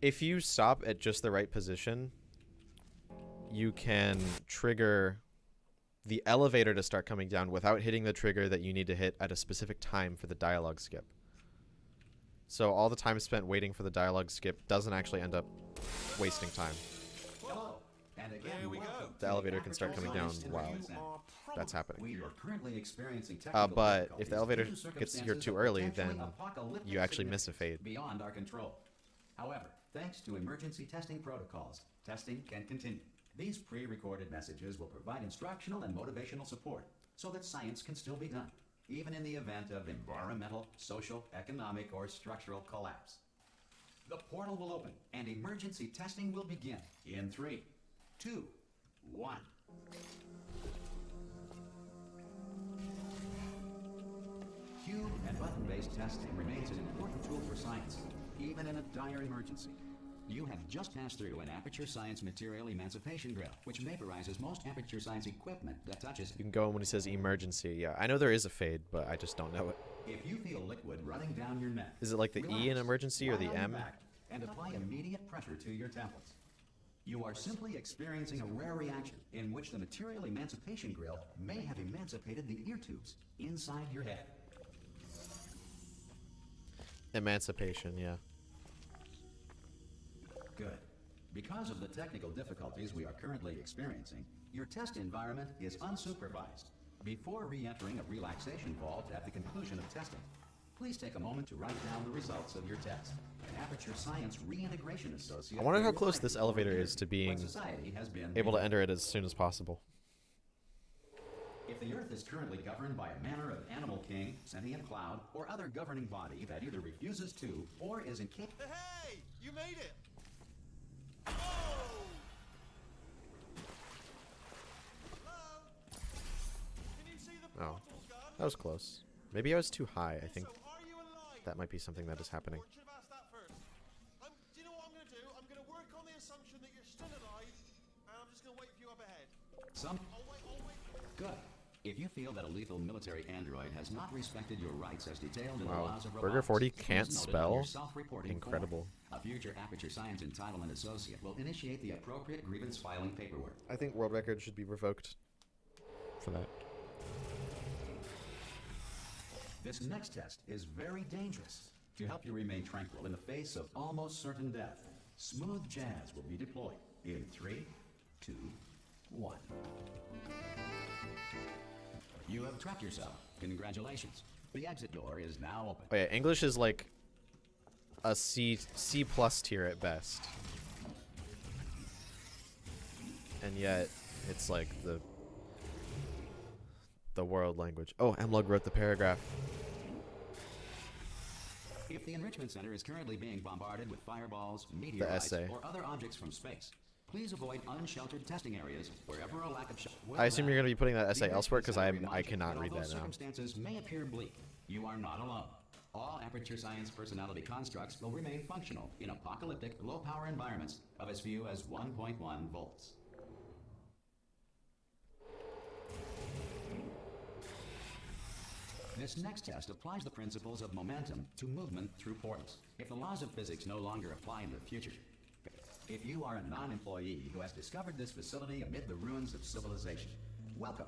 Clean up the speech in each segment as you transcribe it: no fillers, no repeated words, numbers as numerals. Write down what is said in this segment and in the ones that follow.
if you stop at just the right position, you can trigger the elevator to start coming down without hitting the trigger that you need to hit at a specific time for the dialogue skip. So all the time spent waiting for the dialogue skip doesn't actually end up wasting time. Hello. And again, There we go. The elevator can start coming down while that's happening. We are currently experiencing technical But if difficulties the elevator due to gets here circumstances too of early, potentially then apocalyptic you actually miss a significance fade. beyond our control. However, thanks to emergency testing protocols, testing can continue. These pre-recorded messages will provide instructional and motivational support so that science can still be done, even in the event of environmental, social, economic, or structural collapse. The portal will open and emergency testing will begin in 3, 2, 1. Cube and button-based testing remains an important tool for science, even in a dire emergency. You have just passed through an Aperture Science Material Emancipation Grill, which vaporizes most Aperture Science equipment that touches it. You can go in when he says emergency. Yeah, I know there is a fade, but I just don't know it. If you feel liquid running down your neck, Is it like the E in relax, emergency or lie the on your M? back, and apply immediate pressure to your temples. You are simply experiencing a rare reaction in which the Material Emancipation Grill may have emancipated the ear tubes inside your head. Emancipation, yeah. Good. Because of the technical difficulties we are currently experiencing, your test environment is unsupervised. Before re-entering a relaxation vault at the conclusion of testing, please take a moment to write down the results of your test. An Aperture Science Reintegration Associate. I wonder how close this elevator is to being able to enter it as soon as possible. If the Earth is currently governed by a manner of animal king, sentient cloud, or other governing body that either refuses to or is incapable. Hey, you made it. Oh! Hello? Can you see the Oh, portals, gun? that was close. Maybe I was too high. I think Also, are you alive? that might be something that is happening. Or should have asked that first. Do you know what I'm going to do? I'm going to work on the assumption that you're still alive, and I'm just going to wait for you up ahead. I'll wait. Good. If you feel that a lethal military android has not respected your rights as detailed in the Wow. laws of Burger robotics, 40 please can't note it on spell? your self-reporting Incredible. form. A future Aperture Science Entitlement Associate will initiate the appropriate grievance filing paperwork. I think world record should be revoked for that. This next test is very dangerous. To help you remain tranquil in the face of almost certain death, smooth jazz will be deployed in 3, 2, 1. You have trapped yourself. Congratulations. The exit door is now open. Oh yeah, English is like a C plus tier at best, and yet it's like the world language. Oh, Emlog wrote the paragraph. If the Enrichment Center is currently being bombarded with fireballs, meteorites, essay. or other objects from space, please avoid unsheltered testing areas wherever a lack of I assume you're going to be putting that The essay Enrichment elsewhere because Center I reminds you cannot read although that now. circumstances may appear bleak, you are not alone. All Aperture Science personality constructs will remain functional in apocalyptic, low-power environments of as few as 1.1 volts. This next test applies the principles of momentum to movement through portals. If the laws of physics no longer apply in the future, if you are a non-employee who has discovered this facility amid the ruins of civilization, welcome.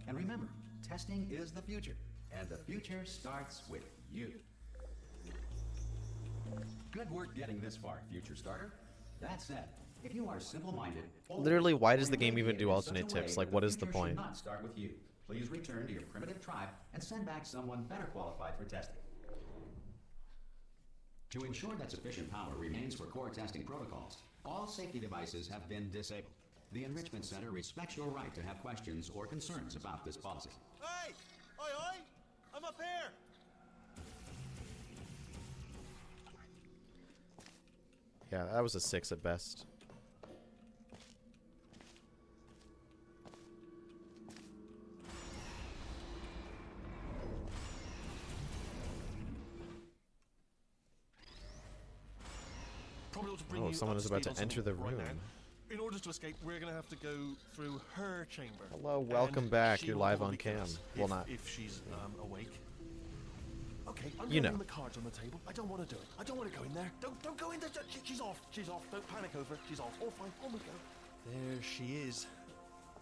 And remember, testing is the future, and the future starts with you. Good work getting this far, future starter. That said, if you are simple-minded, Literally, why does or the game even do irradiated in such alternate a way tips? Like, that what is the future should point? not start with you. Please return to your primitive tribe and send back someone better qualified for testing. To ensure that sufficient power remains for core testing protocols, all safety devices have been disabled. The Enrichment Center respects your right to have questions or concerns about this policy. Hey! Oi! I'm up here! Yeah, that was a 6 at best. Probably ought to bring Oh, you someone up is to about speed to on enter the something right room. now. In order to escape, we're going to have to go through her chamber. Hello, welcome And back. she You're will live on probably kill cam. us Well, if, not. if she's awake. Okay, I'm You gonna know. leave the cards on the table. I don't want to do it. I don't want to go in there. Don't go in there. She's off. She's off. Don't panic over it. She's off. All fine. On we go. There she is.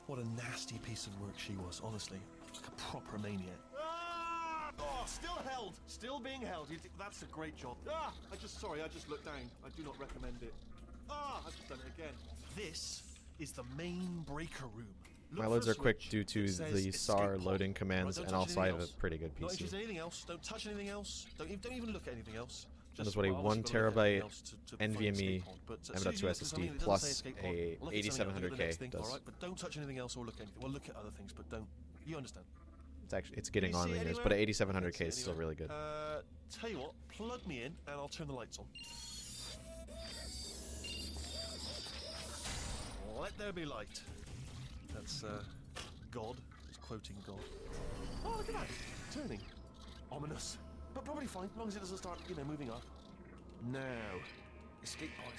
What a nasty piece of work she was, honestly. Like a proper maniac. Ah! Oh, still held. Still being held. That's a great job. Ah! I just looked down. I do not recommend it. Ah! I've just done it again. This is the main breaker room. Look My for loads a are quick switch. due to It says the escape SAR pod. loading Right, commands, don't and touch also I anything have a else. pretty good Not PC. interested in anything else. Don't touch anything else. Don't even look at anything else. That Just, is what a well, 1 obviously gotta look at terabyte anything else to find NVMe escape pod, but as soon as M.2 you look at something SSD that doesn't say plus escape pod, a look at something else, look at the 8700K next thing, does. all right? But don't touch anything else or look at anything. Well, look at other things, but don't. You understand? It's getting Can on you see in it years, but anywhere? a 8700K Can't is see still anywhere. really good. Tell you what, plug me in and I'll turn the lights on. Let there be light. That's God. It's quoting God. Oh, look at that. Turning. Ominous. But probably fine, as long as it doesn't start, moving up. Now. Escape pod.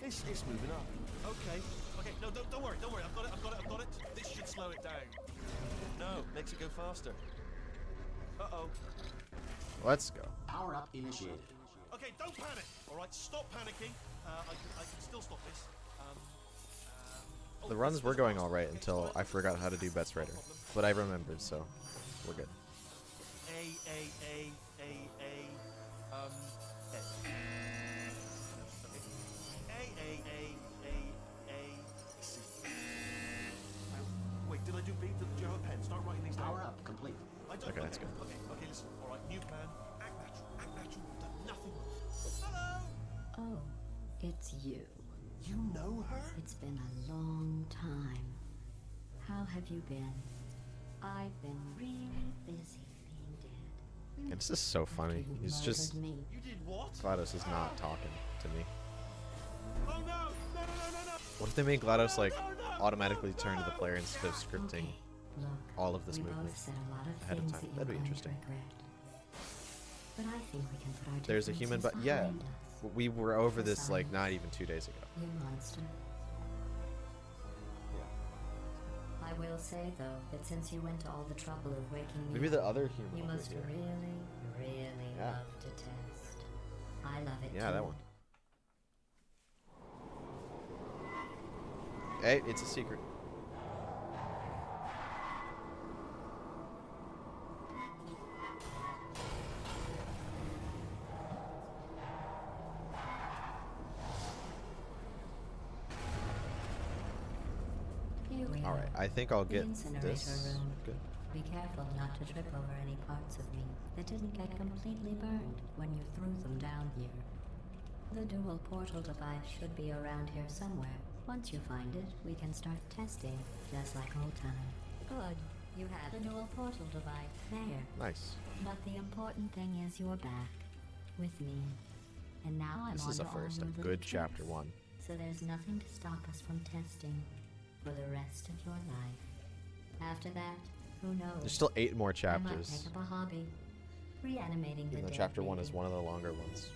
It's moving up. Okay. No, don't worry. I've got it. This should slow it down. No, makes it go faster. Uh-oh. Let's go. Power up initiated. Okay, don't panic. All right, stop panicking. I can still stop this. The runs were going alright until I forgot how to do Bets Writer, but I remembered, so we're good. C. Wait, did I do B? Do you have a pen? Start writing these down. Power up complete. I don't. Okay, that's good. Okay, listen. All right, new plan. Act natural. Done nothing wrong. Hello. Oh, it's you. You know her? It's been a long time. How have you been? I've been really busy being dead. And this is so funny. You He's just murdered me. You did what? GLaDOS is not talking to me. Oh no! No! What if they made GLaDOS like automatically turn to the player instead of scripting Okay, look, all of this we movement both said a lot of ahead of things time? that That'd be you're going interesting. to regret. But I think we can put our There's a human, but differences yeah, behind us. we were over this Yes, like I- not even 2 days ago. You monster. I will say though that since you went to all the trouble of waking me Maybe up, the other human you over must here. really Yeah. love to test. I love it Yeah, too. that one. Hey, it's a secret. Here we All are. right, I think I'll The get incinerator this. room. Good. Be careful not to trip over any parts of me that didn't get completely burned when you threw them down here. The dual portal device should be around here somewhere. Once you find it, we can start testing, just like old times. Good. You have the dual portal device there. Nice. But the important thing is you're back with me. And now I'm This on is to a all first, your a little good tricks. chapter 1. So there's nothing to stop us from testing for the rest of your life. After that, who knows? There's still 8 more I might chapters, take up a hobby. Reanimating the even though dead, chapter 1 is maybe. one of the longer ones.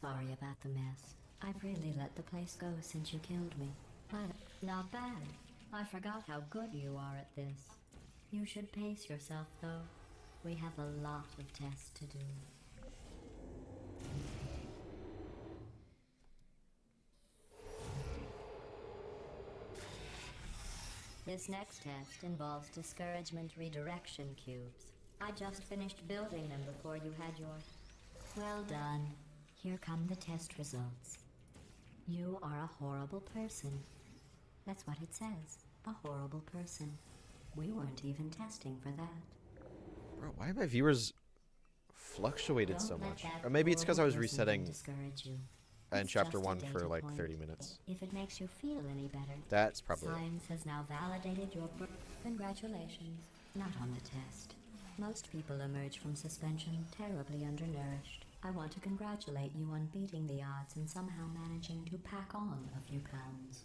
Sorry about the mess. I've really let the place go since you killed me. But not bad. I forgot how good you are at this. You should pace yourself, though. We have a lot of tests to do. This next test involves discouragement redirection cubes. I just finished building them before you had your... Well done. Here come the test results. You are a horrible person. That's what it says. A horrible person. We weren't even testing for that. Bro, why have my viewers fluctuated Don't so let much? that Or maybe it's because I was horrible person resetting discourage you. in It's chapter just a 1 for data like point. 30 minutes. If it makes you feel any better. That's probably it. Science has now validated your congratulations. Not on the test. Most people emerge from suspension terribly undernourished. I want to congratulate you on beating the odds and somehow managing to pack on a few pounds.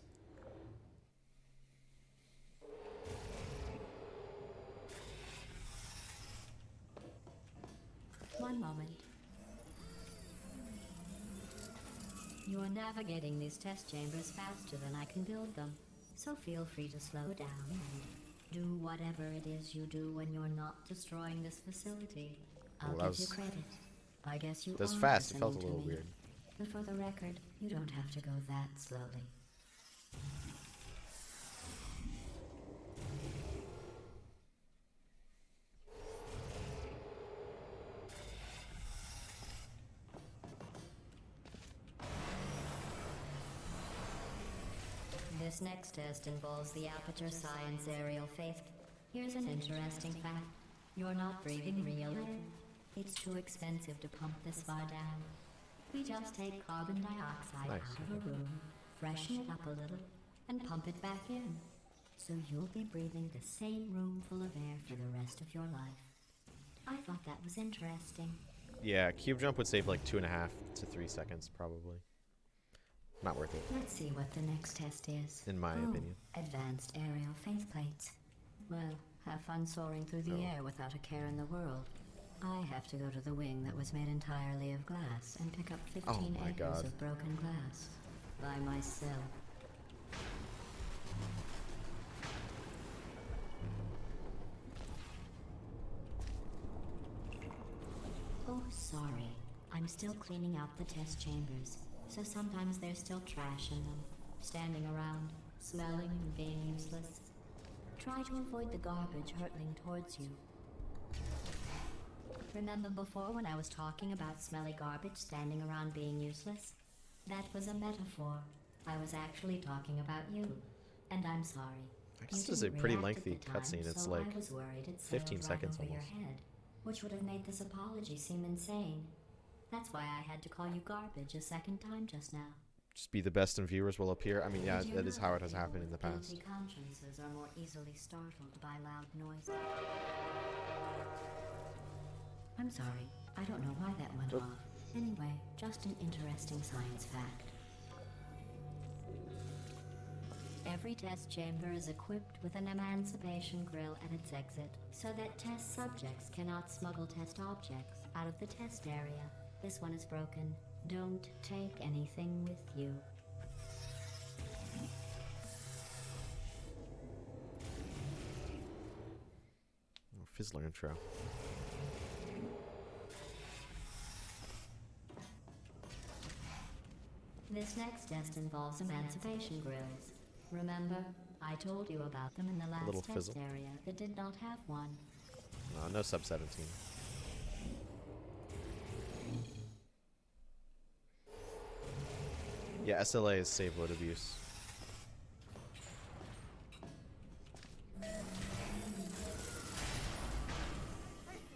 One moment. You are navigating these test chambers faster than I can build them. So feel free to slow down and do whatever it is you do when you're not destroying this facility. I'll Well, that give you was- credit. I guess you That was are fast. It felt a listening little to me. weird. But for the record, you don't have to go that slowly. This next test involves the Aperture Science Aerial Faith. Here's an interesting fact. You're not breathing real air. It's too expensive to pump this far down. We just take carbon dioxide Nice. out of a room, freshen it up a little, and pump it back in. So you'll be breathing the same room full of air for the rest of your life. I thought that was interesting. Yeah, cube jump would save like 2.5 to 3 seconds probably. Not worth it, Let's see what the next test is. in my opinion. Advanced aerial faith plates. Well, have fun soaring through the air without a care in the world. I have to go to the wing that was made entirely of glass and pick up 15 my acres God. of broken glass. By myself. Oh, sorry. I'm still cleaning out the test chambers, so sometimes there's still trash in them, standing around, smelling and being useless. Try to avoid the garbage hurtling towards you. Remember before when I was talking about smelly garbage standing around being useless? That was a metaphor. I was actually talking about you. And I'm sorry. I guess You this is a didn't pretty react at lengthy the time, cutscene. It's so like I was worried it 15 sailed right seconds over your almost. head, which would have made this apology seem insane. That's why I had to call you garbage a second time just now. Just be the best and viewers will appear. I mean, yeah, Did you that is know how it that has people happened in the with past. guilty consciences are more easily startled by loud noises? I'm sorry. I don't know why that went Oop. off. Anyway, just an interesting science fact. Every test chamber is equipped with an emancipation grill at its exit, so that test subjects cannot smuggle test objects out of the test area. This one is broken. Don't take anything with you. Oh, Fizzler intro. This next test involves emancipation grills. Remember, I told you about them in the last little test fizzle. area that did not have one. No sub 17. Yeah, SLA is save load abuse.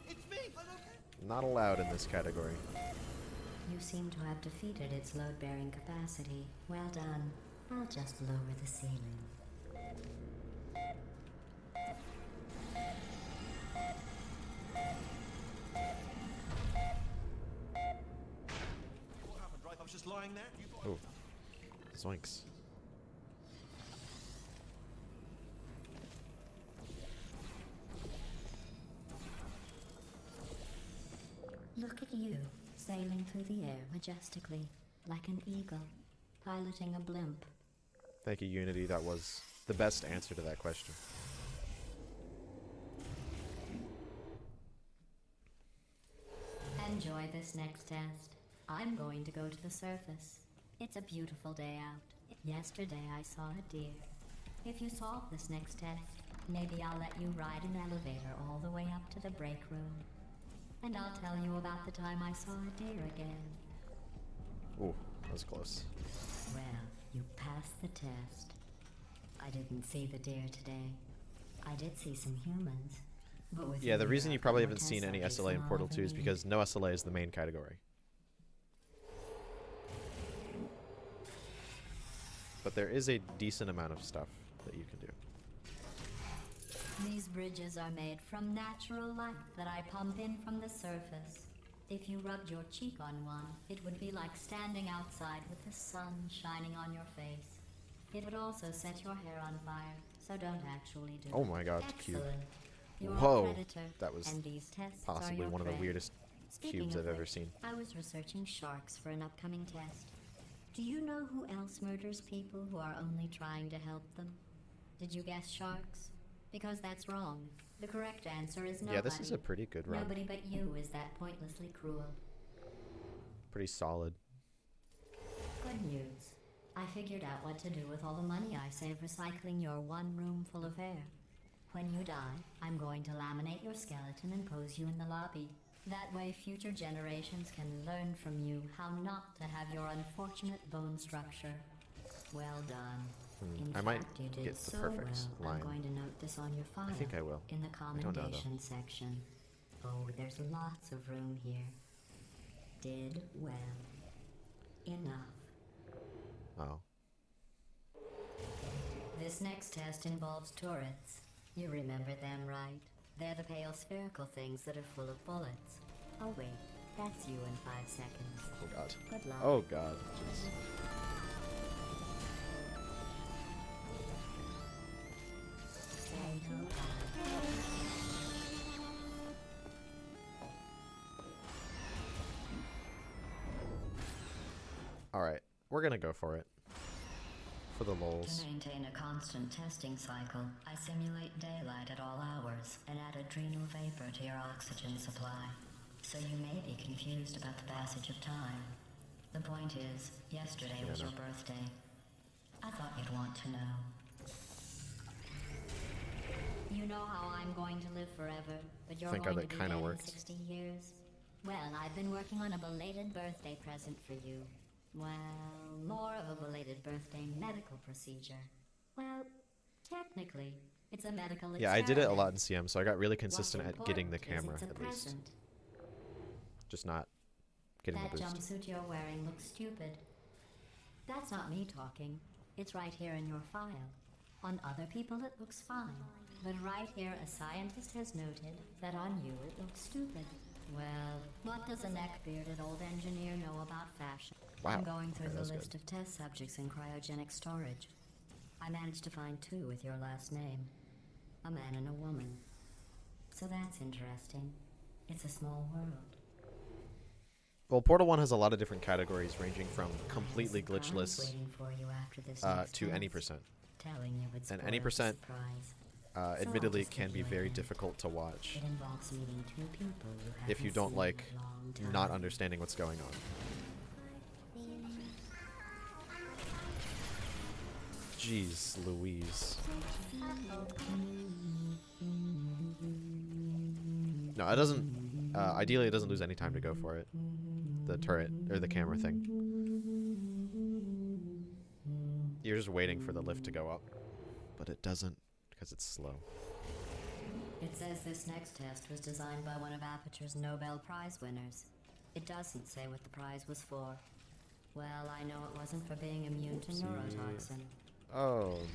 It's me! I don't care! Not allowed in this category. You seem to have defeated its load-bearing capacity. Well done. I'll just lower the ceiling. What happened, right? I was just lying there. You thought Oh, zoinks. Look at you, sailing through the air majestically, like an eagle, piloting a blimp. Thank you, Unity. That was the best answer to that question. Enjoy this next test. I'm going to go to the surface. It's a beautiful day out. Yesterday I saw a deer. If you solve this next test, maybe I'll let you ride an elevator all the way up to the break room. And I'll tell you about the time I saw a deer again. Ooh, that was close. Well, you passed the test. I didn't see the deer today. I did see some humans. But with Yeah, the you reason here, you probably more haven't seen test any subjects SLA in than I'll Portal ever 2 is need. because no SLA is the main category. But there is a decent amount of stuff that you can do. These bridges are made from natural light that I pump in from the surface. If you rubbed your cheek on one, it would be like standing outside with the sun shining on your face. It would also set your hair on fire, so don't actually do Oh it. my god, it's cute. Excellent. You're Whoa, a predator, that was and these tests are Possibly your one of the prey. weirdest Speaking cubes of I've ever which, seen. I was researching sharks for an upcoming test. Do you know who else murders people who are only trying to help them? Did you guess sharks? Because that's wrong. The correct answer is nobody. Yeah, this is a pretty good run. Nobody but you is that pointlessly cruel. Pretty solid. Good news. I figured out what to do with all the money I saved recycling your one room full of air. When you die, I'm going to laminate your skeleton and pose you in the lobby. That way future generations can learn from you how not to have your unfortunate bone structure. Well done. In I might fact, you did get the so perfect well. line. I'm going to note this on your file. I think I will. In the I don't know, though. commendation section. Oh, there's lots of room here. Did well. Enough. Oh. This next test involves turrets. You remember them, right? They're the pale spherical things that are full of bullets. Oh wait, that's you in 5 seconds. Oh god. Good luck. Oh god. Jeez. Fatal. Alright, we're gonna go for it. For the lols. To maintain a constant testing cycle, I simulate daylight at all hours and add adrenal vapor to your oxygen supply. So you may be confused about the passage of time. The point is, yesterday was your birthday. I thought you'd want to know. You know how I'm going to live forever, but you're Think how going that to be kinda dead in works. 60 years? Well, I've been working on a belated birthday present for you. Well, more of a belated birthday medical procedure. Well, technically, it's a medical experiment. Yeah, I did it a lot in CM, so I got really consistent What's at getting the important camera is it's a at least. present. Just not getting That the boost. jumpsuit you're wearing looks stupid. That's not me talking. It's right here in your file. On other people it looks fine. But right here a scientist has noted that on you it looks stupid. Well, what does a neck-bearded old engineer know about fashion? Wow. I'm going through Okay, the that's list good. of test subjects in cryogenic storage. I managed to find 2 with your last name. A man and a woman. So that's interesting. It's a small world. Well, Portal 1 has a lot of different categories ranging from I have a completely surprise glitchless waiting for you after this next to any test. percent. Telling you would And spoil any the percent, surprise. So I'll admittedly, just can give be you a very hint. difficult to watch It involves meeting 2 people you if you haven't don't seen like in a long time. not understanding what's going on. Jeez Louise. No, it doesn't. Ideally, it doesn't lose any time to go for it. The turret or the camera thing. You're just waiting for the lift to go up, but it doesn't because it's slow. It says this next test was designed by one of Aperture's Nobel Prize winners. It doesn't say what the prize was for. Well, I know it wasn't for being immune to Oopsie. neurotoxin. Oh no.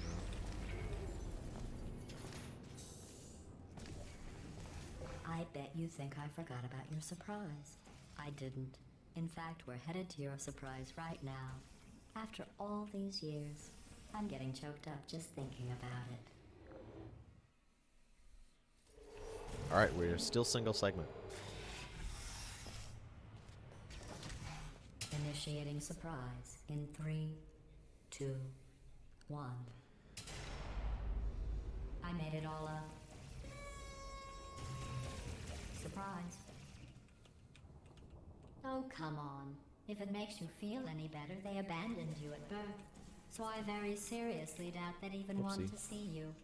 I bet you think I forgot about your surprise. I didn't. In fact, we're headed to your surprise right now. After all these years, I'm getting choked up just thinking about it. All right, we're still single segment. Initiating surprise in 3, 2, 1. I made it all up. Surprise. Oh, come on. If it makes you feel any better, they abandoned you at birth. So I very seriously doubt they'd even want Whoopsie. to see you.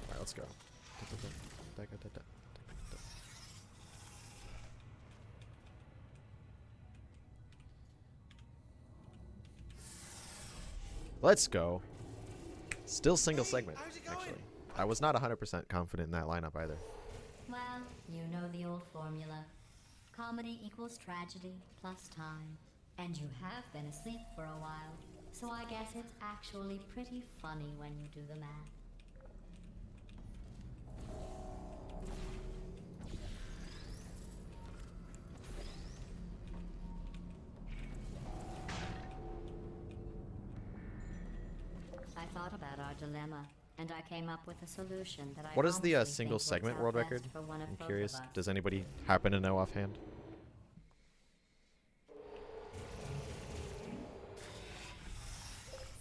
All right, let's go. Let's go. Still single segment, how's it going? actually. I was not 100% confident in that lineup either. Well, you know the old formula. Comedy equals tragedy plus time. And you have been asleep for a while, so I guess it's actually pretty funny when you do the math. I thought about our dilemma. and I came up with a solution that I What is the honestly single think segment works out world record? best for one of I'm both curious. of us. Does anybody happen to know offhand?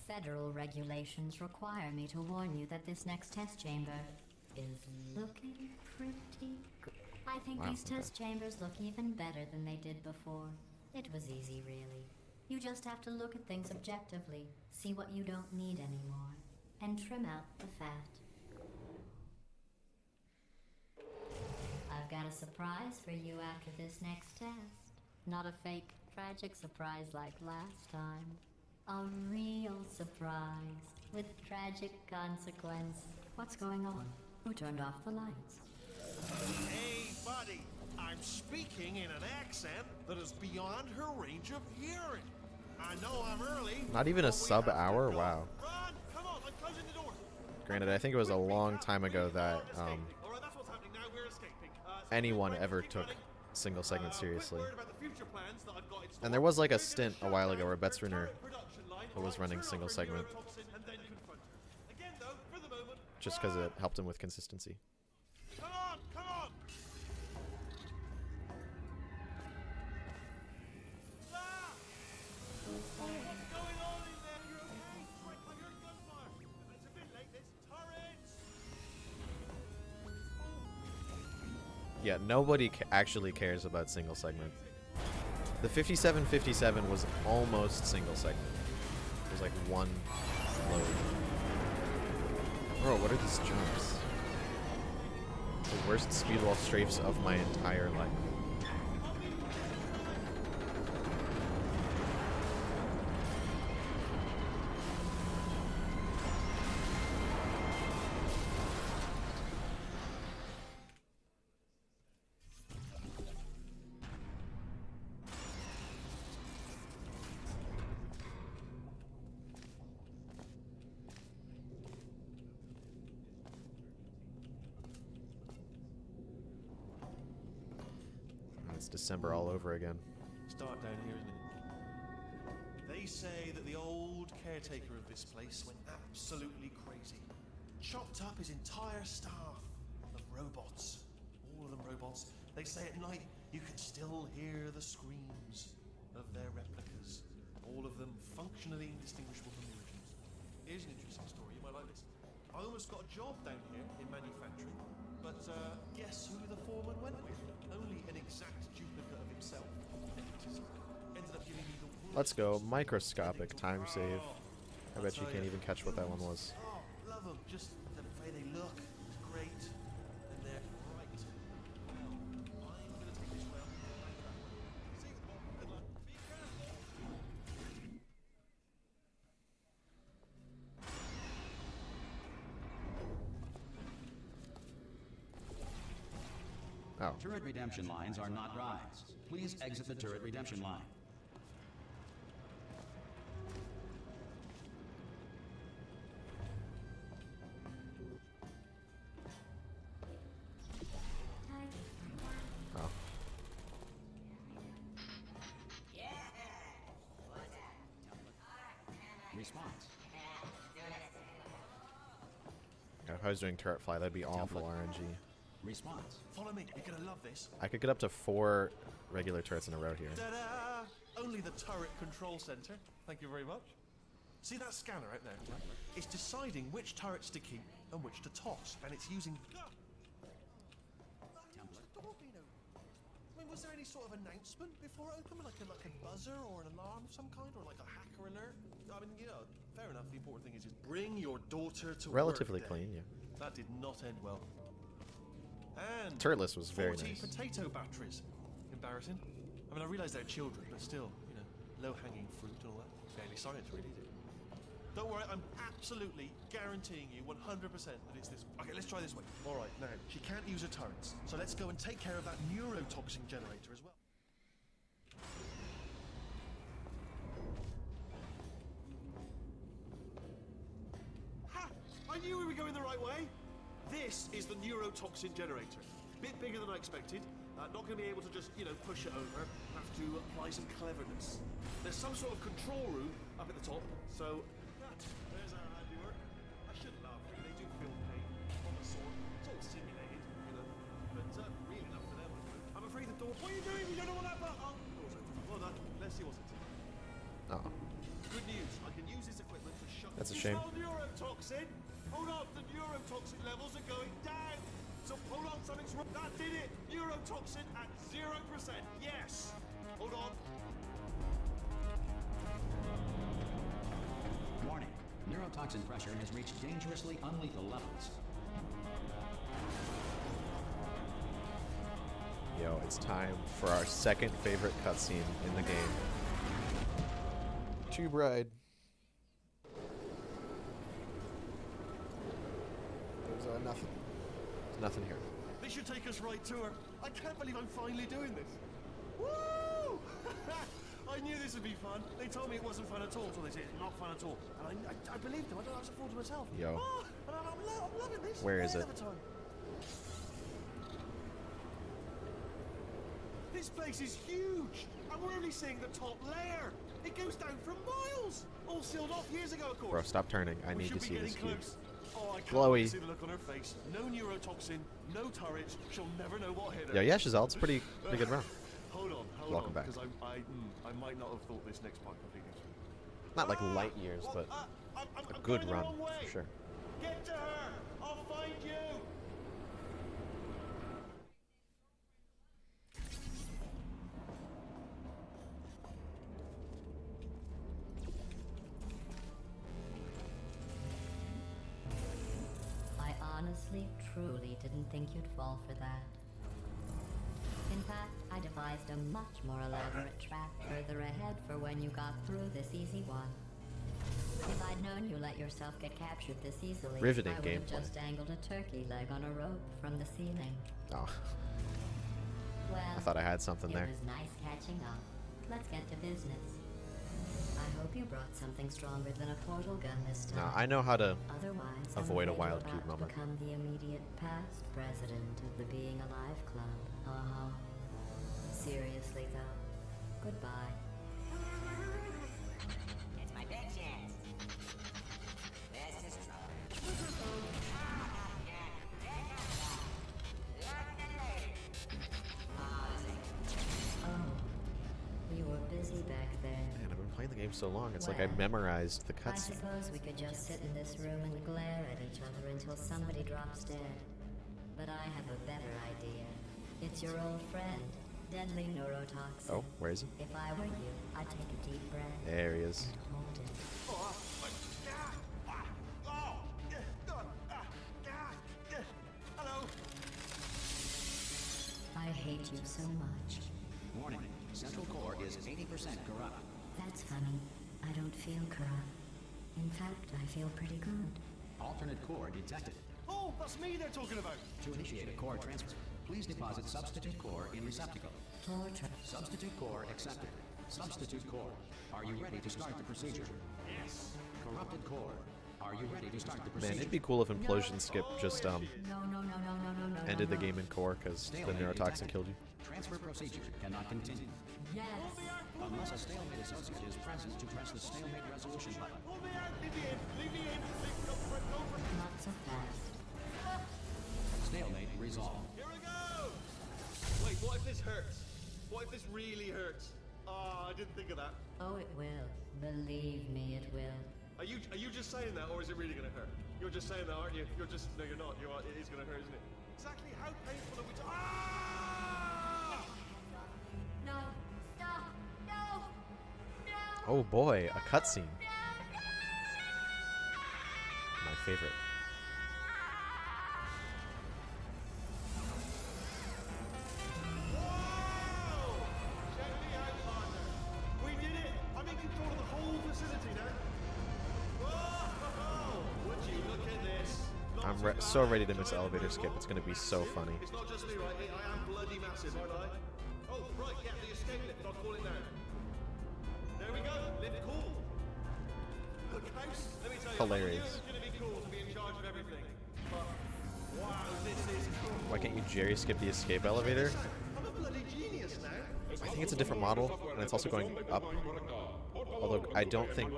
Federal regulations require me to warn you that this next test chamber is looking pretty good. I think Wow, these okay. test chambers look even better than they did before. It was easy, really. You just have to look at things objectively, see what you don't need anymore, and trim out the fat. I've got a surprise for you after this next test. Not a fake, tragic surprise like last time. A real surprise with tragic consequence. What's going on? Who turned off the lights? Hey, buddy, I'm speaking in an accent that is beyond her range of hearing. I know I'm early. Not even a but we sub have to hour? go. Wow. Run! Come on, I'm closing the door. Granted, I think it was a long time ago that All right, that's what's happening now. We're escaping. anyone ever took single segment seriously. And there was like a stint a while ago where Betzrunner was running single segment just because it helped him with consistency. Come on, come on! Ah! Oh, what's going on in there? You okay? Right, I heard gunfire. It's a bit late. It's turrets. Yeah, nobody actually cares about single segment. The 5757 was almost single segment. It was like one load. Bro, what are these jumps? The worst speedwall strafes of my entire life. It's December all over again. Start down here, isn't it? They say that the old caretaker of this place went absolutely crazy. Chopped up his entire staff of robots. All of them robots. They say at night you can still hear the screams of their replicas. All of them functionally indistinguishable from the originals. Here's an interesting story, you might like this. I almost got a job down here in manufacturing, but guess who the foreman went with? Only an exact duplicate of himself. Ended up giving me the Let's go. Microscopic time save. I bet you can't even catch what that one was. Oh, love them. Just the way they look. It's great. And they're right. Well, I'm going to take this round. See you, Bob. Good luck. Be careful. Oh. Turret redemption lines are not rides. Please exit the turret redemption line. Oh. Response. Yeah, if I was doing turret fly, that'd be awful RNG. Response. Follow me. You're going to love this. I could get up to 4 regular turrets in a row here. Ta-da! Only the turret control center. Thank you very much. See that scanner out there? It's deciding which turrets to keep and which to toss, and it's using. I mean, was there any sort of announcement before it opened, like a buzzer or an alarm of some kind, or like a hacker alert? I mean, you know, fair enough. The important thing is bring your daughter to Relatively work. clean, yeah. That did not end well. And Turret list was very 40 nice. potato batteries. Embarrassing. I mean, I realise they're children, but still, you know, low-hanging fruit and all that. Fairly science, really, is it? Don't worry, I'm absolutely guaranteeing you 100% that it's this. Okay, let's try this way. All right, now, she can't use her turrets, so let's go and take care of that neurotoxin generator as well. Ha! I knew we were going the right way. This is the neurotoxin generator. Bit bigger than I expected. Not going to be able to just, you know, push it over. Have to apply some cleverness. There's some sort of control room up at the top, so... There's our handiwork. I shouldn't laugh, really. They do bit simulated, you know. But really enough for them. I'm afraid the door. What are you doing? We don't know what that button. Oh, door's open. Well done. Let's see what's it. Oh, Good news. I can use this equipment to shut. that's a shame. Neurotoxin. Hold on. The neurotoxin levels are going down. So hold on. Something's wrong. That did it. Neurotoxin at 0%. Yes. Hold on. Warning. Neurotoxin pressure has reached dangerously unlethal levels. Yo, it's time for our second favorite cutscene in the game. Tube ride. There's nothing. There's nothing here. This should take us right to her. I can't believe I'm finally doing this. Woo! I knew this would be fun. They told me it wasn't fun at all, so they said it's not fun at all. And I believed them. I don't have to fool to myself. Yo. Oh, and I'm loving this. Where is it? This place is huge, and we're only seeing the top layer. It goes down for miles. All sealed off years ago, of course. Bro, stop turning. I We need to should be see this getting cube. close. Oh, I can't Glowy. wait to see the look on her face. No neurotoxin, no turret. She'll never know what hit her. Yeah, Shazal, it's pretty good run. Hold on, Welcome back. because I might not have thought this next part completely through. Not like light years, but a good run for sure. Get to her! I'll find you! I honestly, truly didn't think you'd fall for that. In fact, I devised a much more elaborate trap further ahead for when you got through this easy one. If I'd known you let yourself get captured this easily, Riveting I would have gameplay. just dangled a turkey leg on a rope from the ceiling. Oh, Well, I thought I had something it there. was nice catching up. Let's get to business. I hope you brought something stronger than a portal gun this time. No, I know how to. Otherwise, avoid a I'm afraid wild you're cube about to moment. become the immediate past president of the Being Alive Club. Seriously though, goodbye. It's my big chance. This is trouble. Oh, you were busy back there. Man, I've been playing the game so long. It's like I Well, memorized the I cutscene. suppose we could just sit in this room and glare at each other until somebody drops dead. But I have a better idea. It's your old friend, deadly neurotoxin. Oh, where is he? If I were you, I'd take a deep breath There he is. and hold it. Hello. I hate you so much. Warning. Central core is 80% corrupt. That's funny. I don't feel corrupt. In fact, I feel pretty good. Alternate core detected. Oh, that's me they're talking about. To initiate a core transfer, please deposit substitute core in receptacle. Torture. Substitute core accepted. Substitute core. Are you ready to start the procedure? Yes. Corrupted core. Are you ready to start the Man, procedure? it'd be cool if Implosion Skip just No. ended the game in core because the neurotoxin killed you. Transfer procedure cannot continue. Yes. Unless a stalemate associate is present to press the stalemate resolution button. Pull me out. Leave me in. Leave me in. Go for it. Go for it. Not so fast. Stalemate resolved. Here we go. Wait, what if this hurts? What if this really hurts? Ah, I didn't think of that. Oh, it will. Believe me, it will. Are you just saying that, or is it really gonna hurt? You're just saying that, aren't you? You're just no, you're not. You are. It is gonna hurt, isn't it? Exactly how painful are we? Ah! No. Stop. No. No. Oh boy, a cutscene. My favorite. Whoa! Check me out, partner. We did it. I'm in control of the whole facility now. Whoa! Would you look at this? Not I'm too so bad. ready to miss elevator skip. It's gonna be so funny. It's not just me, right? I am bloody massive, aren't I? Oh, right, yeah, the escape lift. I'll call it now. There we go. Lift cool. Look, house. Let me tell you, Hilarious. I knew it was going to be cool to be in charge of everything. But, wow, this is cool. Why can't you Jerry skip the escape elevator? I'm a bloody genius now. I think it's a different model, and it's also going up. Although I don't think.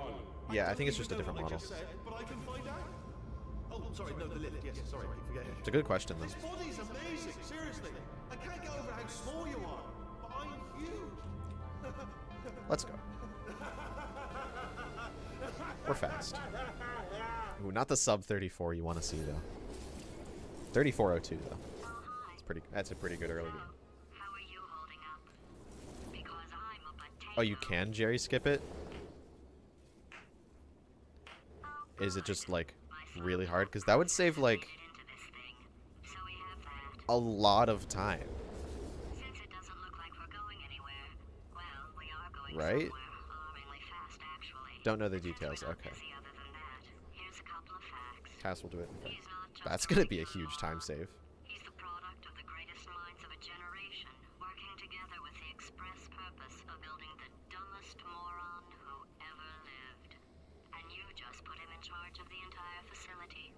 Yeah, I think it's just a different What I model. just said, but I can find out. Oh, sorry, no, the lift. Yes, sorry, I keep forgetting. It's a good question, though. This body's amazing, seriously. I can't get over how small you are, but I'm huge. Let's go. We're fast. Ooh, not the sub 34 you want to see, though. 3402, though. It's pretty. That's a pretty good early game. How are you holding up? Because I'm a potato. Oh, you can Jerry skip it? Is it just, like, really hard? Because that would save, like, Into this thing. So we have that. a lot of time. Since it doesn't look like we're going anywhere, well, we are going Right? somewhere alarmingly fast, actually. Don't know the Since details. we're not Okay. busy other than that, here's a couple of facts. Cass will do it. Okay. He's not just That's a going to be a regular huge time save. He's the product of the greatest minds of a generation, working together with the express purpose of building the dumbest moron who ever lived. And you just put him in charge of the entire facility.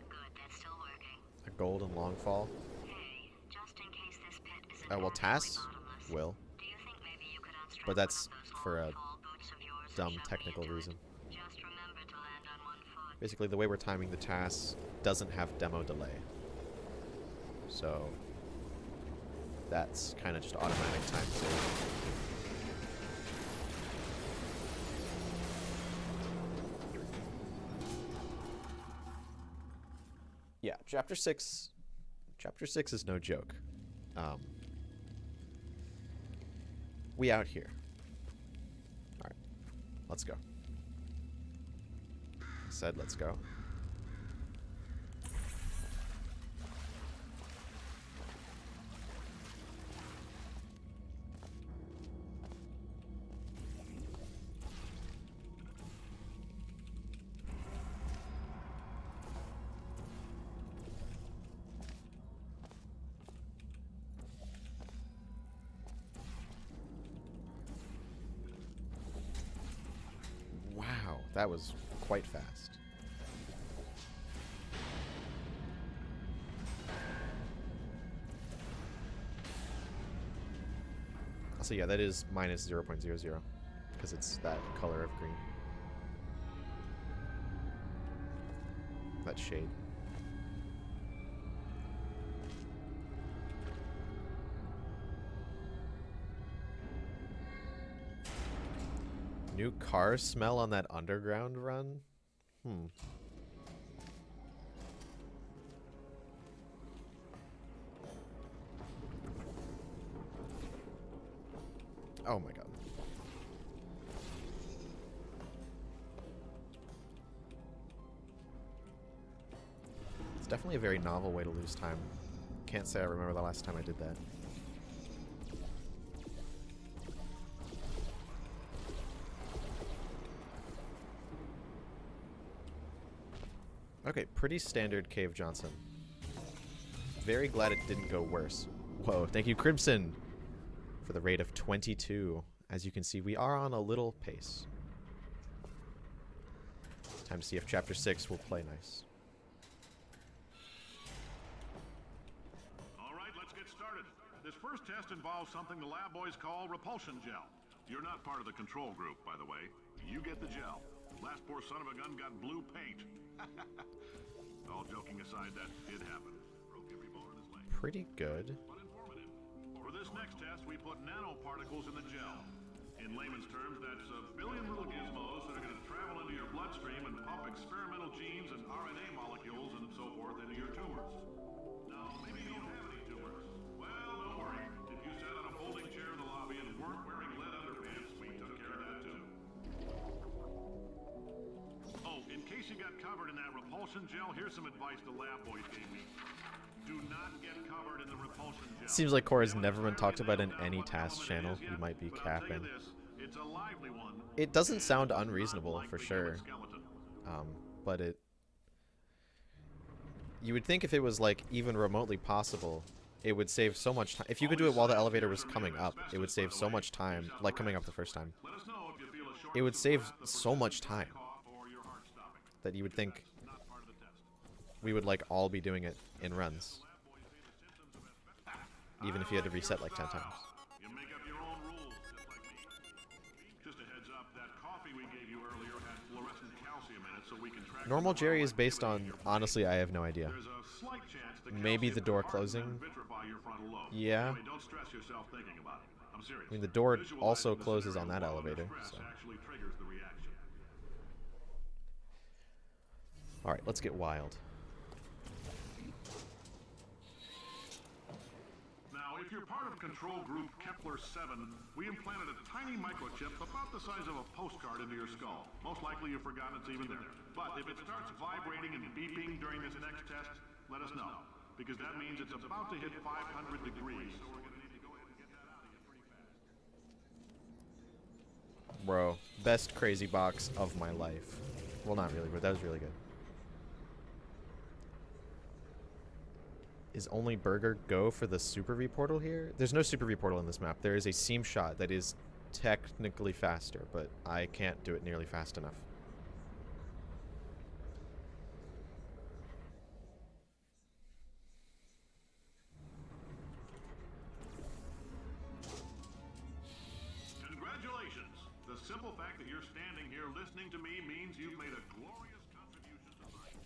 Good, that's still working. A golden long fall. Hey, just in case this pit isn't Oh, well, actually Tass bottomless, will. do you think maybe you could unstrap But that's one of those for a long-fall boots of yours and dumb shove me technical into it? reason. Just remember to land on one foot. Basically, the way we're timing the task doesn't have demo delay. So that's kind of just automatic time save. Yeah, chapter 6. Chapter 6 is no joke. We out here. All right, let's go. I said let's go. Wow, that was quite fast. So yeah, that is minus 0.00 because it's that color of green. That shade. New car smell on that underground run? Oh my god. It's definitely a very novel way to lose time. Can't say I remember the last time I did that. Okay, pretty standard Cave Johnson. Very glad it didn't go worse. Whoa, thank you, Crimson, for the rate of 22. As you can see, we are on a little pace. Time to see if Chapter 6 will play nice. All right, let's get started. This first test involves something the lab boys call repulsion gel. You're not part of the control group, by the way. You get the gel. Last poor son of a gun got blue paint. All joking aside, that did happen. Broke every bone in his leg. Pretty good. But informative. For this next test, we put nanoparticles in the gel. In layman's terms, that's a billion little gizmos that are going to travel into your bloodstream and pump experimental genes and RNA molecules and so forth into your tumors. Now, maybe you don't have any tumors. Well, don't worry. If you sat on a folding chair in the lobby and weren't wearing lead underpants, we took care of that too. Oh, in case you got covered in that repulsion gel, here's some advice the lab boys gave me. Do not get covered in the repulsion gel. Seems like core has never been talked about in any task channel. You might be capping. It's a lively one. It doesn't sound unreasonable, for sure. But it... You would think if it was, like, even remotely possible, it would save so much time. If you could do it while the elevator was coming up, it would save so much time. Like, coming up the first time. It would save so much time that you would think we would, like, all be doing it in runs. Even if you had to reset, like, 10 times. You make up your own rules, just like me. Just a heads up, that coffee we gave you earlier had fluorescent calcium in it, so we can track Normal the Jerry is activity based in on, your brain. honestly, I have no idea. There's a slight chance the Maybe the calcium door could harden closing. and vitrify your frontal lobe. Yeah. Anyway, don't stress yourself thinking about it. I'm serious. I mean, the door Visualizing also the closes on scenario that while under elevator, stress so. actually triggers the reaction. All right, let's get wild. Now, if you're part of control group Kepler-7, we implanted a tiny microchip about the size of a postcard into your skull. Most likely you've forgotten it's even there. But if it starts vibrating and beeping during this next test, let us know. Because that means it's about to hit 500 degrees. So we're gonna need to go ahead and get that out of you pretty fast. Bro, best crazy box of my life. Well, not really, but that was really good. Is only Burger go for the Super V portal here? There's no Super V portal in this map. There is a seam shot that is technically faster, but I can't do it nearly fast enough. Congratulations! The simple fact that you're standing here listening to me means you've made a glorious contribution to science.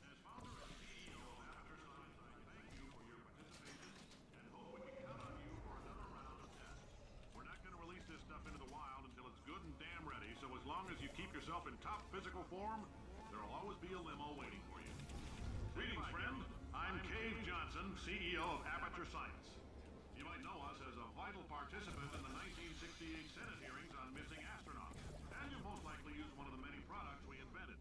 As founder and CEO of Amateur Science, I thank you for your participation and hope we can count on you for another round of tests. We're not going to release this stuff into the wild until it's good and damn ready, so as long as you keep yourself in top physical form, there'll always be a limo waiting for you. Greetings, friend. I'm Cave Johnson, CEO of Amateur Science. You might know us as a vital participant in the 1968 Senate hearings on missing astronauts. And you've most likely used one of the many products we invented.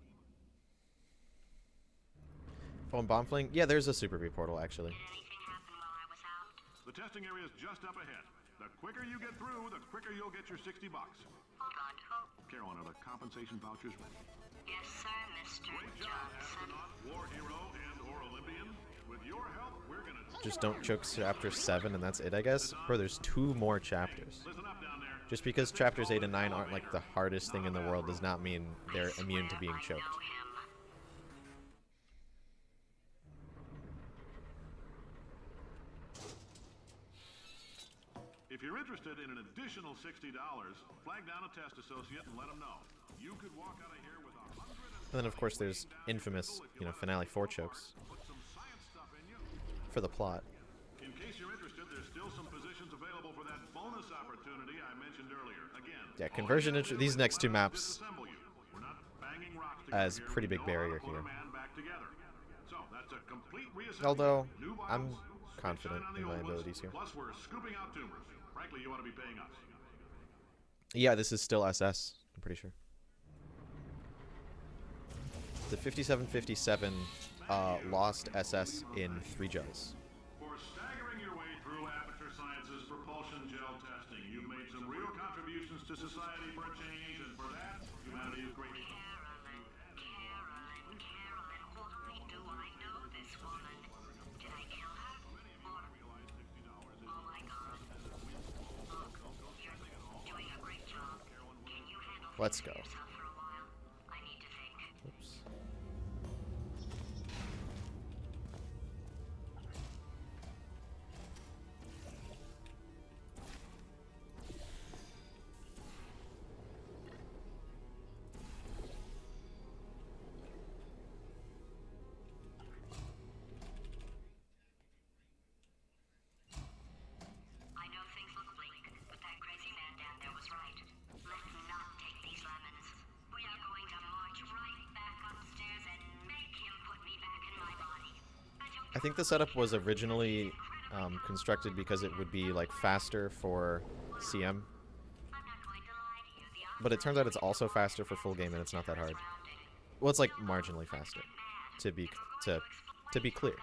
Phone bomb fling? Yeah, there's a Super V portal, actually. Anything happen while I was out? The testing area is just up ahead. The quicker you get through, the quicker you'll get your 60 bucks. Hold on, hope. Carolyn, are the compensation vouchers ready? Yes, sir, Mr. Great job, Johnson. astronaut, war hero, and/or Olympian. With your help, we're gonna Just don't choke chapter 7 and that's it, I guess. Bro, there's 2 more chapters. listen up down there. Just because chapters 8 and 9 aren't like the hardest thing in the world does not mean they're immune to being I choked. know him. If you're interested in an additional $60, flag down a test associate and let them know. You could walk out of here with 100. And then, of course, there's infamous, Finale 4 chokes Put some science stuff in you. for the plot. In case you're interested, there's still some positions available for that bonus opportunity I mentioned earlier. Again, Yeah, conversion these next 2 maps disassemble you. We're not banging rocks as together here. pretty We big know how to barrier put here. a man back together. So that's a complete reassessment. Although, New I'm vials, confident switch on in the my old ones, abilities here. Plus, we're scooping out tumors. Frankly, you ought to be paying us. Yeah, this is still SS, I'm pretty sure. The 5757 lost SS in 3 gels. For staggering your way through Aperture Science's propulsion gel testing, you've made some real contributions to society for a change, and for that, humanity is grateful. Carolyn, why do I know this woman? Did I kill her? Or... Oh my god. Look, you're doing a great job. Can you handle Let's things go. yourself for a while? I need to think. Oops. I know things look bleak, but that crazy man down there was right. Let's not take these lemons. We are going to march right back upstairs and make him put me back in my body. I think the setup was originally constructed because it would be like faster for CM, I'm not going to lie to you. The but it turns out it's also faster for full game and it's not that hard. Well, it's like marginally faster, to be clear.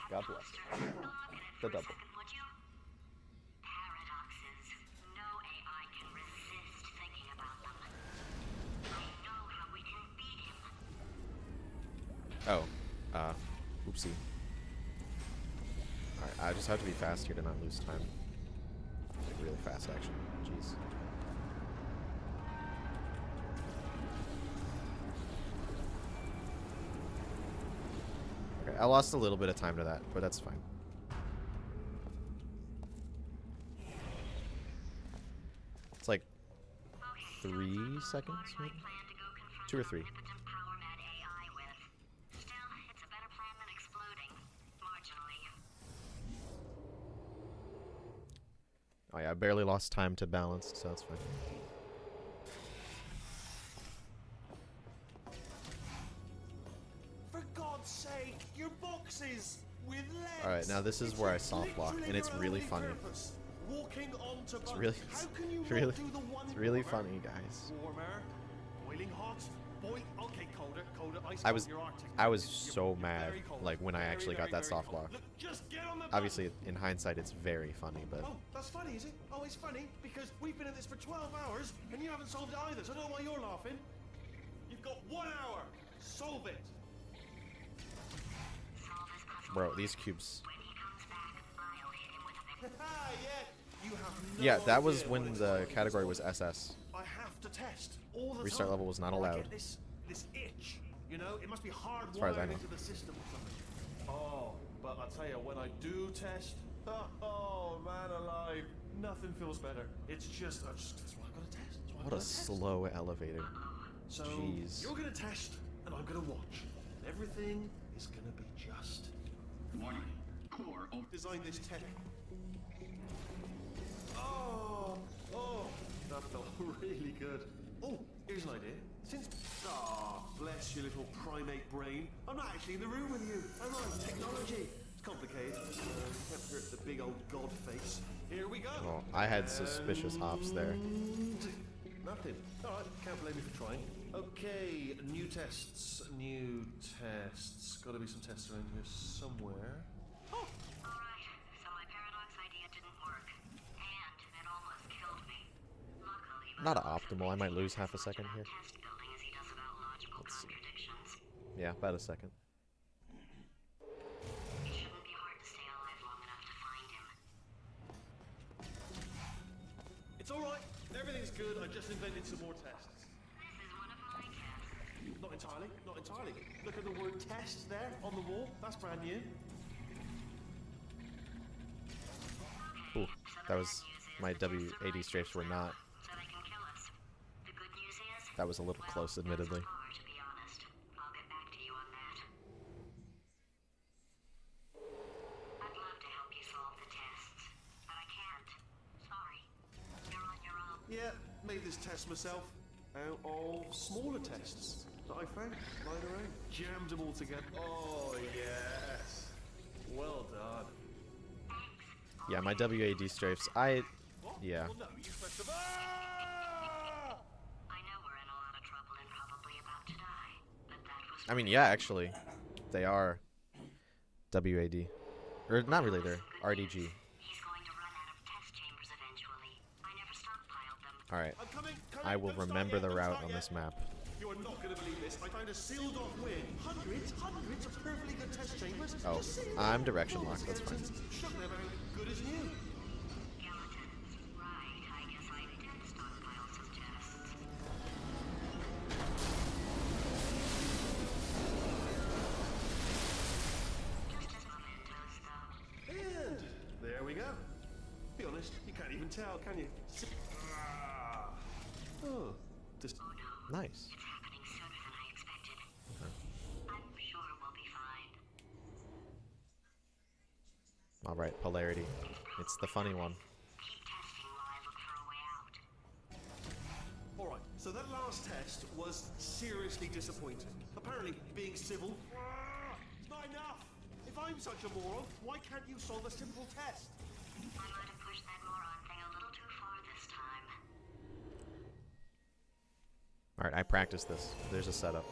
God bless. The double. Would you? Paradoxes. No AI can resist thinking about them. I know how we can beat him. Oh, oopsie. Alright, I just have to be fast here to not lose time. Like really fast, actually. Jeez. Okay, I lost a little bit of time to that, but that's fine. It's like 3 seconds, maybe? Plan to go confront 2 or 3. omnipotent power mad AI with. Still, it's a better plan than exploding. Marginally. Oh yeah, I barely lost time to balance, so that's fine. For God's sake, your boxes with legs. Alright, now this is where I soft lock, literally and it's your really only funny. purpose. Walking onto It's butter. really, How can you really, not do the one it's really warmer? funny, guys. Warmer, boiling hot, okay, colder, ice I was, cold, you're Arctic. I was You're so very mad, cold. like when I Very, actually very, got that very soft cold. lock. Look, just get on the Obviously, button. in hindsight, it's very funny, but Oh, that's funny, is it? Oh, it's funny because we've been at this for 12 hours and you haven't solved it either. So I don't know why you're laughing. You've got 1 hour. Solve it. Solve this puzzle. bro, these cubes. When he comes back, I'll hit him with a big Yeah. You have no Yeah, that was idea when what the it's like. category was SS. I have to test all the Restart time. level was not I allowed. get this itch, you know. It must be hard As far as I wired know. into the system or something. Oh, but I tell you, when I do test, oh man alive, nothing feels better. It's just, that's why I gotta test. That's why I What gotta a test. slow elevator. So Jeez. you're gonna test, and I'm gonna watch. And everything is gonna be just. Warning. Core over. Design this tech. Oh, that felt really good. Oh, here's an idea. Since, bless your little primate brain. I'm not actually in the room with you. I'm on technology. It's complicated. Can't hurt the big old god face. Here we go. Oh, I had suspicious hops there. Nothing. All right, can't blame me for trying. Okay, new tests. New tests. Got to be some tests around here somewhere. Oh, Alright, so my paradox idea didn't work. And it almost killed me. Luckily, Not Bob optimal. I might lose half a second here. test building as he does about logical Let's see. contradictions. Yeah, about a second. It shouldn't be hard to stay alive long enough to find him. it's all right. Everything's good. I just invented some more tests. This is one of my tests. Not entirely. Not entirely. Look at the word test there on the wall. That's brand new. Ooh, that was my W80 strafes were not. So they can kill us. The good news is, That was a little close, admittedly. far, to be honest. I'll get back to you on that. I'd love to help you solve the tests, but I can't. Sorry. You're on your own. Yeah, made this test myself out of smaller tests that I found lying around. Jammed them all together. Oh yes. Well done. Yeah, my WAD strafes. Yeah. Well, no, you first of all. I know we're in a lot of trouble and probably about to die, but that was I mean, yeah, actually, they are WAD, or not really. They're RDG. He's going to run out of test chambers eventually. I never stockpiled them. All right, I'm coming. I will Don't start remember yet, the don't route start on yet. this map. You are not going to believe this. I found a sealed off wing. Hundreds of perfectly good test chambers. Oh, Just sitting I'm there. direction All the locked, that's fine. skeletons shook them out, good as new. Skeletons. Right, I guess I did stockpile some tests. Just as mementos, though. And there we go. Be honest, you can't even tell, can you? Oh, just Oh no, Nice. it's happening sooner than I expected. I'm sure we'll be fine. All right, polarity. It's the funny one. Keep testing while I look for a way out. all right. So that last test was seriously disappointing. Apparently, being civil, it's not enough. If I'm such a moron, why can't you solve a simple test? I might have pushed that moron thing a little too far this time. All right, I practiced this. There's a setup. Now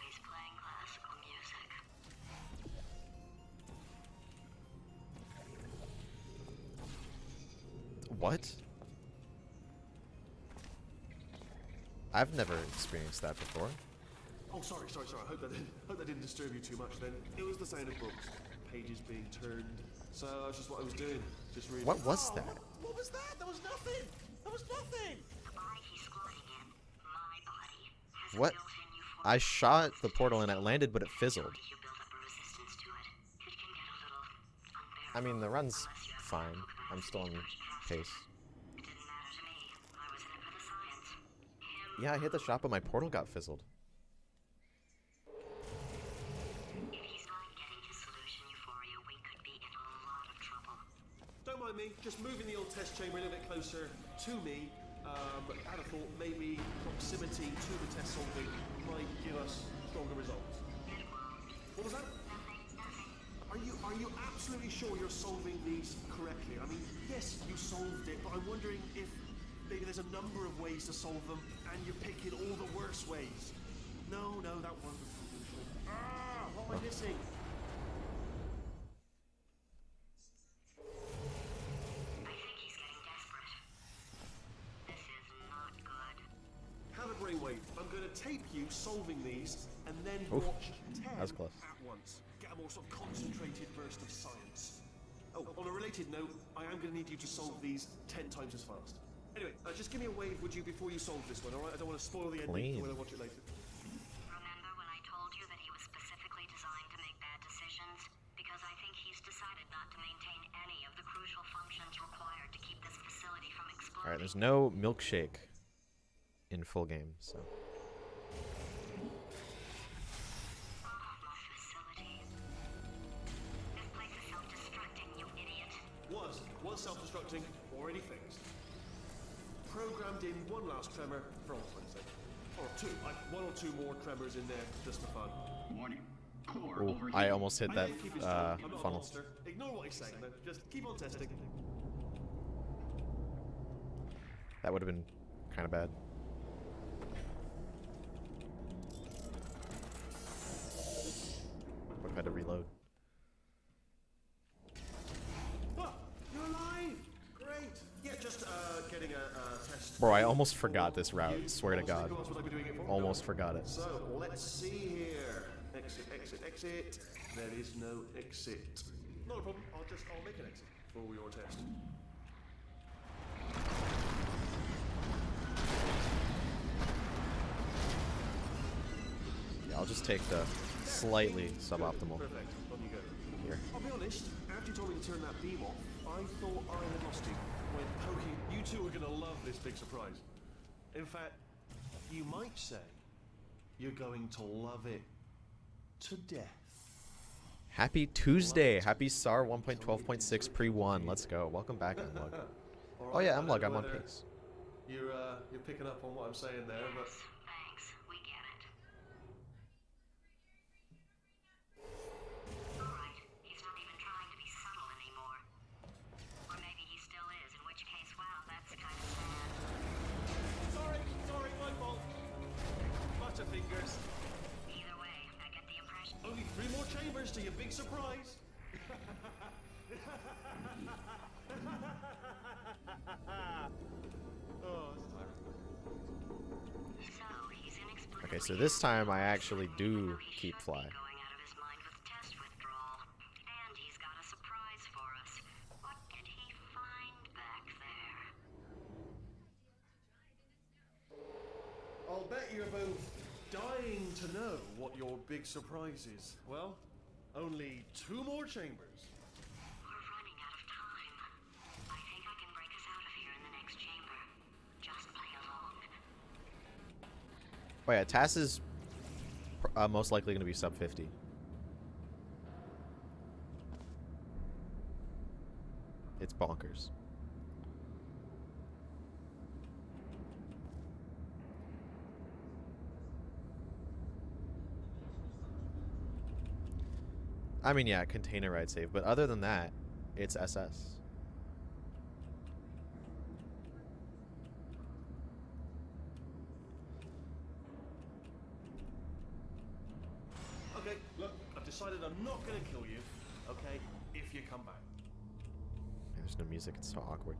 he's playing classical music. What? I've never experienced that before. Oh, sorry. I hope that didn't disturb you too much then. It was the sound of books, pages being turned. So that's just what I was doing. Just reading. What was that? What was that? There was nothing. There was nothing. The body he's squatting in, my body, has What? a built-in euphoric I shot the portal and it landed, but it fizzled. you build up a resistance to it. It can get a little unbearable. I mean, the run's fine. I'm still on pace. It didn't matter to me. I was in a Yeah, I hit the shot, but my portal got fizzled. If he's not getting his solution, Euphoria, we could be in a lot of trouble. Don't mind me, just moving the old test chamber a little bit closer to me. I had a thought maybe proximity to the test solving might give us stronger results. What was that? Are you absolutely sure you're solving these correctly? I mean, yes, you solved it, but I'm wondering if maybe there's a number of ways to solve them, and you're picking all the worst ways. No, that wasn't the solution. What am I missing? I think he's getting desperate. This is not good. Have a brainwave. I'm going to tape you solving these, and then Oof, watch 10 that was close. at once. Get a more sort of concentrated burst of science. Oh, on a related note, I am going to need you to solve these 10 times as fast. Anyway, just give me a wave, would you, before you solve this one, alright? I don't want to spoil the ending when I watch it later. Remember when I told you that he was specifically designed to make bad decisions? Because I think he's decided not to maintain any of the crucial functions required to keep this facility from exploding. All right, there's no milkshake in full game, so. My facilities. This place is self-destructing, you idiot. Was self-destructing, already fixed. Programmed in one last tremor for all time's sake. Or two, one or two more tremors in there, just for fun. Warning. Core Ooh, overheating. I almost hit that Keep it strong. I'm not a funnel. monster. Ignore what he's saying, man. Just keep on testing. That would have been kind of bad. Would have had to reload. Ah, you're alive! Great! Yeah, just getting a test. Bro, I almost forgot this route. Swear to God. That's what I've been doing it for. Almost forgot it. So, let's see here. Exit, exit, exit. There is no exit. Not a problem. I'll make an exit for your test. Yeah, I'll just take the slightly suboptimal Perfect. On you go. here. I'll be honest, after you told me to turn that beam off, I thought I had lost you. When poking, you two are gonna love this big surprise. In fact, you might say you're going to love it to death. Happy Tuesday. Happy SAR 1.12.6 pre-1. Let's go. Welcome back, Mlug. Oh yeah, Mlug, I'm on pace. You're picking up on what I'm saying there, but Thanks, we get it. Alright, he's not even trying to be subtle anymore. Or maybe he still is, in which case, wow, that's kind of sad. sorry, my fault. Butterfingers. Either way, I get the impression. Only 3 more chambers to your big surprise. Oh, it's tiring. So, he's inexplicably Okay, so this time I actually do keep fly. going out of his mind with test withdrawal. And he's got a surprise for us. What did he find back there? I'll bet you're both dying to know what your big surprise is. Well, only 2 more chambers. We're running out of time. I think I can break us out of here in the next chamber. Just play along. Oh yeah, TAS is most likely going to be sub 50. It's bonkers. I mean, yeah, container ride save, but other than that, it's SS. Okay, look, I've decided I'm not going to kill you, okay, if you come back. There's no music, it's so awkward.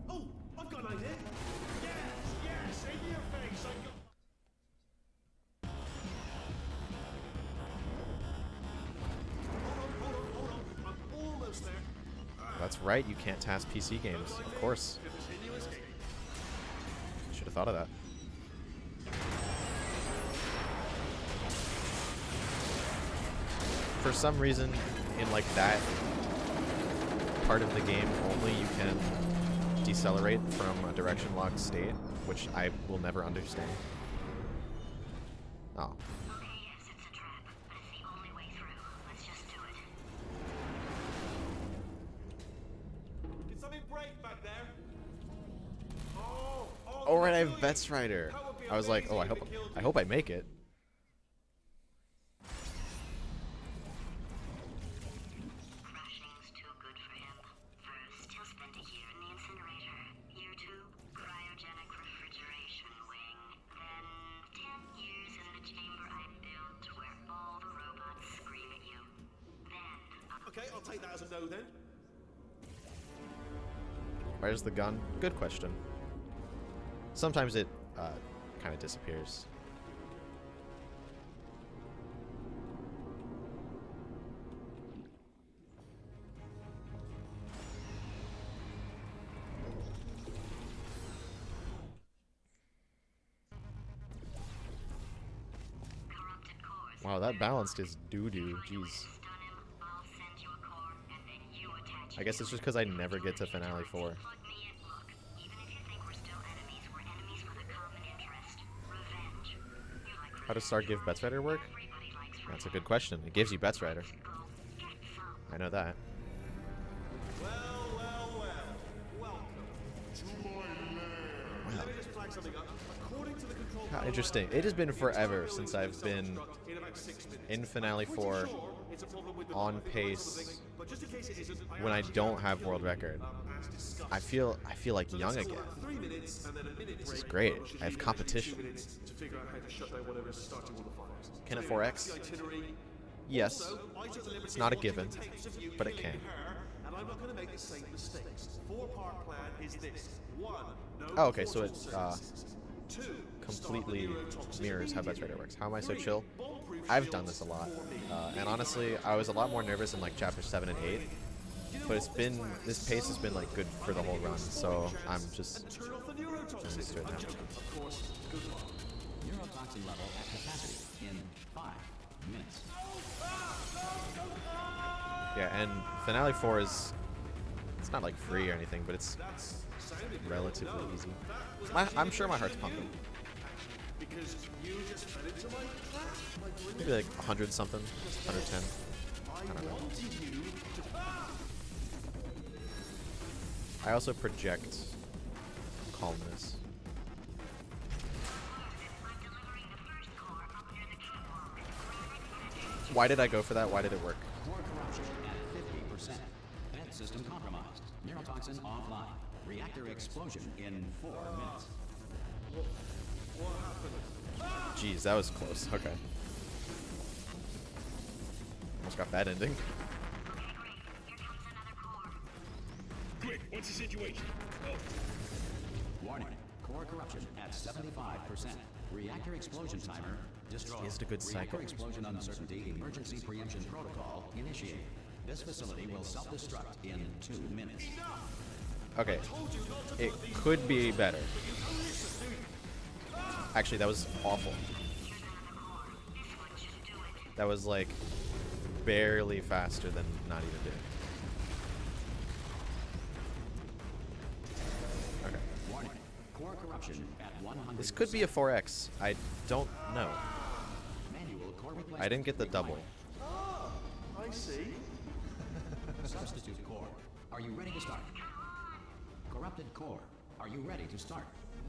Oh, I've got an idea. Yes, in your face. I got... Hold on. I'm almost there. That's right, you can't TAS PC games. Of course. Continue escaping. Should have thought of that. For some reason, in like that part of the game, only you can decelerate from a direction locked state, which I will never understand. Oh. Okay, yes, it's a trap, but it's the only way through. Let's just do it. Did something break back there? Oh, Oh right, I have Bet's Rider. I was like, oh, I hope I make it. Crashing's too good for him. First, he'll spend a year in the incinerator. Year 2, cryogenic refrigeration wing. Then, 10 years in the chamber I built where all the robots scream at you. Then, okay, I'll take that as a no then. Where's the gun? Good question. Sometimes it kind of disappears. corrupted cores. Wow, that balanced is doo-doo. Jeez. Stun him, I'll send you a core, and then you attach I guess it's just because I never get to Finale 4. Plug me in. Look, even if you think we're still enemies, we're enemies with a common interest. Revenge. You like How does Star give Bet's Rider work? everybody likes That's a good question. It gives you Bet's Rider. Go, get some. I know that. Well, well, well. Welcome to my lair. Let me just flag something up. According to the control How panel interesting. right It has been there, forever the since entire I've building been will self-destruct in about 6 minutes. in Finale I'm pretty 4 sure it's a problem with the on lock. I think pace that's the thing, but just in case it isn't, when I actually don't have to have kill world you, record. as discussed. I feel like So young let's call again. that 3 minutes and then a minute This is break, great. which is I have usually competition. 2 minutes to figure out how to shut down whatever's starting all the fires. Can a So anyway, 4X? that's the itinerary. Yes. Also, I took the liberty It's not a of watching given, the tapes of you but it killing can. her, and I'm not going to make the same mistakes. 4-part plan is this: 1, no Oh, okay, so it portal services. 2, completely start the neurotoxin mirrors how Bet's immediately. Rider works. How am I so 3, chill? bomb-proof I've done shields this a lot. for me. And honestly, I was a lot more nervous in like chapter 7 and 8. But it's been, this pace has been like good for the whole run, so I'm just And turn off the neurotoxin. used to it I'm now. joking, of course. Good luck. Neurotoxin level at capacity in 5 minutes. Yeah, and Finale 4 is, it's not like free or anything, but it's That's sounded good. relatively No, easy. that was I'm sure my heart's pumping. because you just fell into my trap. My brilliant. Maybe like 100 something, 110. I don't know. wanted you to. I also project calmness. I'm delivering the first core up near the catwalk. Why did I go for that? Why did it work? Core corruption at 50%. Vent system compromised. Neurotoxin offline. Reactor explosion in 4 minutes. What happened? Jeez, that was close. Okay. Almost got that ending. Okay, great. Here comes another core. Quick, what's the situation? Oh, Warning. Core corruption at 75%. Reactor explosion timer destroyed. He has a good cycle. Reactor explosion uncertainty emergency preemption protocol initiated. This facility will self-destruct in 2 minutes. Okay. It could be better. Actually, that was awful. That was like barely faster than not even doing. Okay. Warning. Core corruption at 100%. This could be a 4X. I don't know. Manual core replacement I didn't get the double. Ah, I see. Substitute core. Are you ready to start? Corrupted core. Are you ready to start?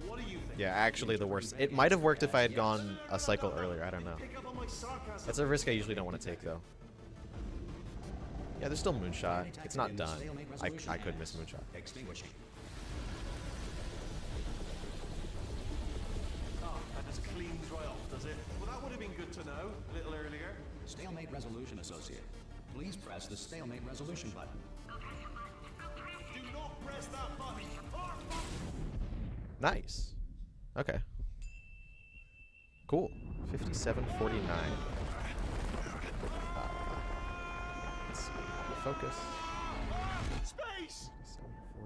What do you think? Yeah, actually the worst. It might have worked if I had gone a cycle earlier. I don't know. Pick up on my sarcasm. That's a risk I usually don't want to take, though. Yeah, there's still Moonshot. It's not done. I could miss Moonshot. Extinguishing. Ah, that just cleans right off, does it? Well, that would have been good to know a little earlier. Stalemate resolution associate. Please press the stalemate resolution button. Do not press that button. Nice. Okay. Cool. 5749. Let's see. Focus. Space!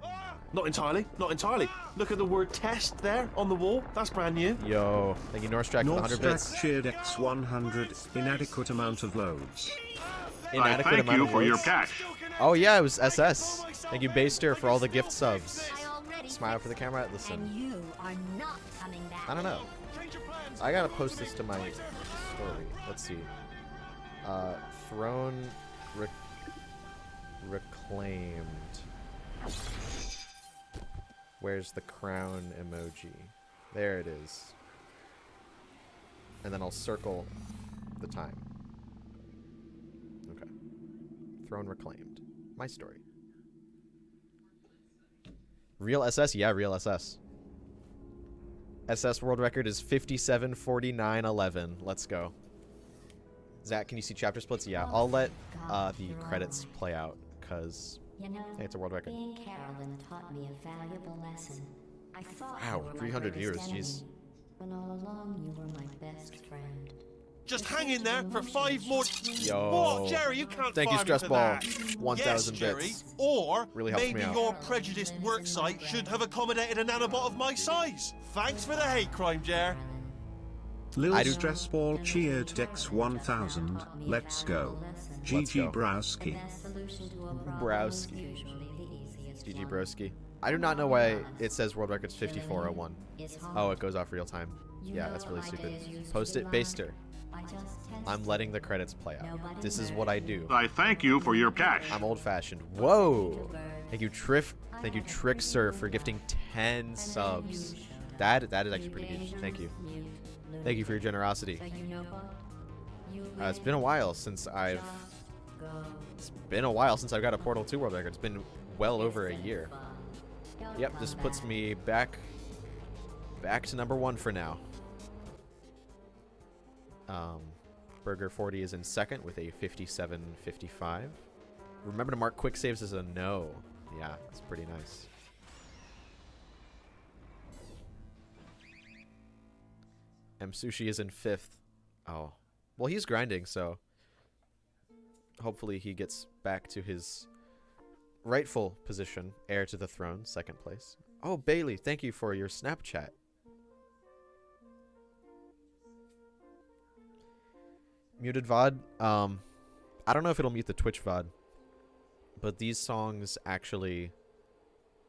5749. Not entirely. Not entirely. Look at the word test there on the wall. That's brand new. Yo, thank you, Norstrack, for the 100 bits. Northstack cheered X100, inadequate amount of loads. I Inadequate thank amount you of for your votes. cash. Oh yeah, it was SS. Thank you, Baster, for all the gift subs. I already Smile for the camera. Listen, And you are not coming back. I don't know. Change your plans. I gotta post this to my story. Let's see. Throne reclaimed. Where's the crown emoji? There it is. And then I'll circle the time. Okay. Throne reclaimed. My story. Real SS? Yeah, real SS. SS world record is 57:49:11. Let's go. Zach, can you see chapter splits? Yeah, I'll let the credits play out because You know, it's a world record. being Carolyn taught me a valuable lesson. I thought Wow, you were my 300 viewers, greatest jeez. enemy, when all along you were my best friend. Just hang in there for 5 more. Yo. What, Jerry? You can't Thank you, fire me Stress for Ball. that. 1,000 yes, Jerry. bits. Or Really helps me maybe out. your prejudiced work site should have accommodated a nanobot of my size. Thanks for the hate crime, Jer. Lil I do- Stress Ball cheered Dex 1000. Let's go. GG go. Browski. Browski. GG Broski. I do not know why it says world record's 54:01. Oh, it goes off real time. Yeah, that's really stupid. Post it, Baster. I'm letting the credits play out. This is what I do. I thank you for your cash. I'm old-fashioned. Whoa! Thank you, Thank you, Trickster, for gifting 10 subs. That is actually pretty huge. Thank you. Thank you for your generosity. It's been a while since I've got a Portal 2 world record. It's been well over a year. Yep, this puts me back to number 1 for now. Burger 40 is in second with a 57:55. Remember to mark quick saves as a no. Yeah, that's pretty nice. M Sushi is in 5th. Oh. Well, he's grinding, so hopefully he gets back to his rightful position, heir to the throne, 2nd place. Oh, Bailey, thank you for your Snapchat. Muted VOD. I don't know if it'll mute the Twitch VOD, but these songs actually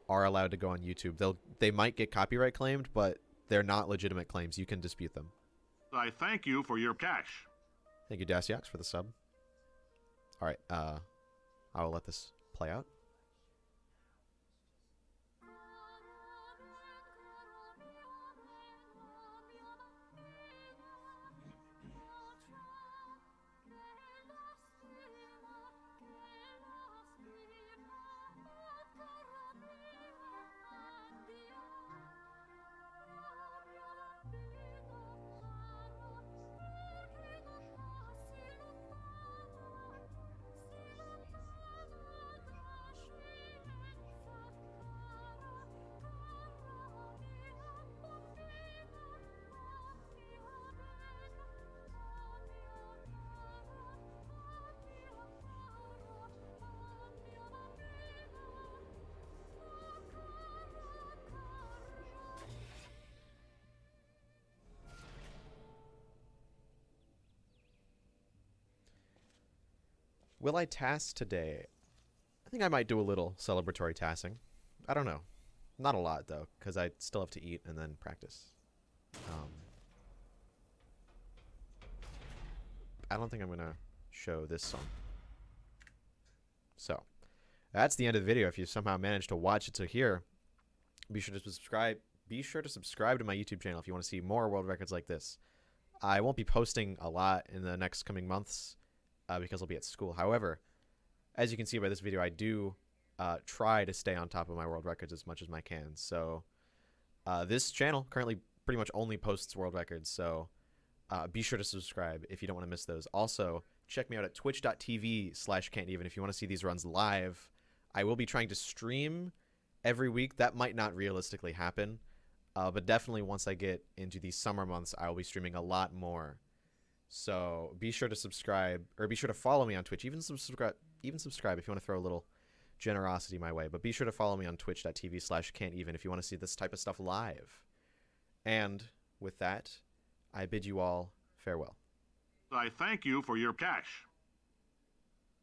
are allowed to go on YouTube. They might get copyright claimed, but they're not legitimate claims. You can dispute them. I thank you for your cash. Thank you, Dasyax, for the sub. All right, I will let this play out. Will I task today? I think I might do a little celebratory tasking. I don't know. Not a lot, though, because I still have to eat and then practice. I don't think I'm going to show this song. So, that's the end of the video. If you somehow managed to watch it to here, be sure to subscribe. Be sure to subscribe to my YouTube channel if you want to see more world records like this. I won't be posting a lot in the next coming months, because I'll be at school. However, as you can see by this video, I do try to stay on top of my world records as much as I can. So this channel currently pretty much only posts world records. So be sure to subscribe if you don't want to miss those. Also, check me out at twitch.tv/can'teven if you want to see these runs live. I will be trying to stream every week. That might not realistically happen, but definitely once I get into these summer months, I will be streaming a lot more. So be sure to subscribe, or be sure to follow me on Twitch. Even subscribe if you want to throw a little generosity my way. But be sure to follow me on twitch.tv/can'teven if you want to see this type of stuff live. And with that, I bid you all farewell. I thank you for your cash.